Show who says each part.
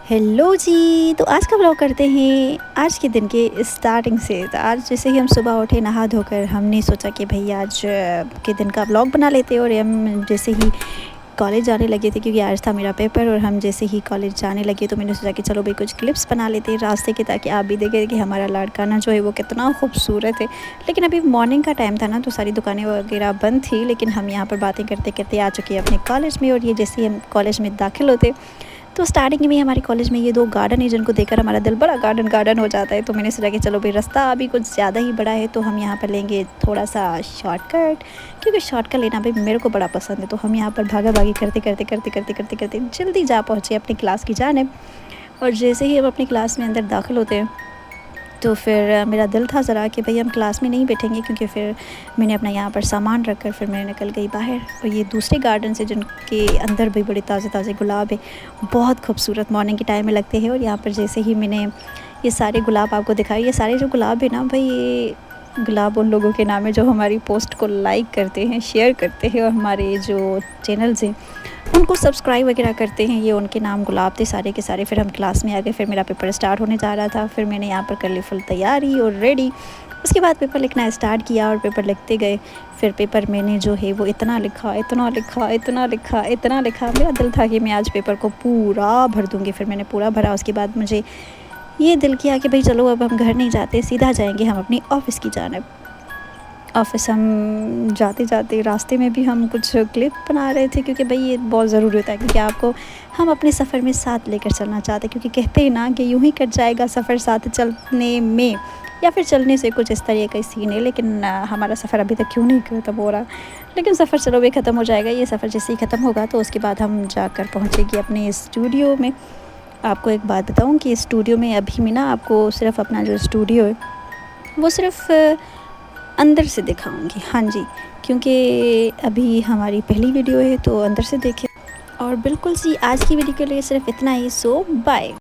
Speaker 1: Hello जी। तो आज का व्लॉग करते हैं आज के दिन के स्टार्टिंग से। तो आज जैसे ही हम सुबह उठे नहा धोकर हमने सोचा कि भाई आज के दिन का व्लॉग बना लेते हैं। और हम जैसे ही कॉलेज जाने लगे थे क्योंकि आज था मेरा पेपर, और हम जैसे ही कॉलेज जाने लगे तो मैंने सोचा कि चलो भाई कुछ क्लिप्स बना लेते हैं रास्ते के, ताकि आप भी देखें कि हमारा लाड़काना जो है वो कितना खूबसूरत है। लेकिन अभी मॉर्निंग का टाइम था ना, तो सारी दुकानें वगैरह बंद थी, लेकिन हम यहाँ पर बातें करते करते आ चुके हैं अपने कॉलेज में। और ये जैसे ही हम कॉलेज में दाखिल होते तो स्टार्टिंग में हमारे कॉलेज में ये दो गार्डन है जिनको देखकर हमारा दिल बड़ा गार्डन गार्डन हो जाता है। तो मैंने सोचा कि चलो भाई रास्ता अभी कुछ ज़्यादा ही बड़ा है, तो हम यहाँ पर लेंगे थोड़ा सा शॉर्टकट, क्योंकि शॉर्टकट लेना भाई मेरे को बड़ा पसंद है। तो हम यहाँ पर भागा भागी करते करते करते करते करते करते जल्दी जा पहुँचे अपनी क्लास की जानिब। और जैसे ही हम अपनी क्लास में अंदर दाखिल होते हैं तो फिर मेरा दिल था ज़रा कि भाई हम क्लास में नहीं बैठेंगे, क्योंकि फिर मैंने अपना यहाँ पर सामान रख कर फिर मैं निकल गई बाहर। और ये दूसरे गार्डन से जिनके अंदर भी बड़े ताज़े ताज़े गुलाब है, बहुत खूबसूरत मॉर्निंग के टाइम में लगते हैं। और यहाँ पर जैसे ही मैंने ये सारे गुलाब आपको दिखाए, ये सारे जो गुलाब है ना भाई, ये गुलाब उन लोगों के नाम है जो हमारी पोस्ट को लाइक करते हैं, शेयर करते हैं, और हमारे जो चैनल्स हैं उनको सब्सक्राइब वगैरह करते हैं। ये उनके नाम गुलाब थे सारे के सारे। फिर हम क्लास में आ गए, फिर मेरा पेपर स्टार्ट होने जा रहा था। फिर मैंने यहाँ पर कर ली फुल तैयारी और रेडी। उसके बाद पेपर लिखना स्टार्ट किया और पेपर लिखते गए। फिर पेपर मैंने जो है वो इतना लिखा इतना लिखा इतना लिखा इतना लिखा, मेरा दिल था कि मैं आज पेपर को पूरा भर दूँगी। फिर मैंने पूरा भरा। उसके बाद मुझे ये दिल किया कि भाई चलो अब हम घर नहीं जाते, सीधा जाएंगे हम अपनी ऑफ़िस की जानिब। ऑफ़िस हम जाते जाते रास्ते में भी हम कुछ क्लिप बना रहे थे, क्योंकि भाई ये बहुत ज़रूरी होता है, क्योंकि आपको हम अपने सफ़र में साथ लेकर चलना चाहते हैं। क्योंकि कहते हैं ना कि यूँ ही कट जाएगा सफ़र साथ चलने में, या फिर चलने से, कुछ इस तरह का सीन है। लेकिन हमारा सफ़र अभी तक क्यों नहीं ख़त्म हो रहा। लेकिन सफ़र चलो भी ख़त्म हो जाएगा। ये सफ़र जैसे ही ख़त्म होगा तो उसके बाद हम जाकर पहुँचेंगे अपने स्टूडियो में। आपको एक बात बताऊँ कि स्टूडियो में अभी मैं ना आपको सिर्फ़ अपना जो स्टूडियो है वो सिर्फ़ अंदर से दिखाऊंगी। हाँ जी, क्योंकि अभी हमारी पहली वीडियो है तो अंदर से देखें। और बिल्कुल सी आज की वीडियो के लिए सिर्फ इतना ही। सो बाय।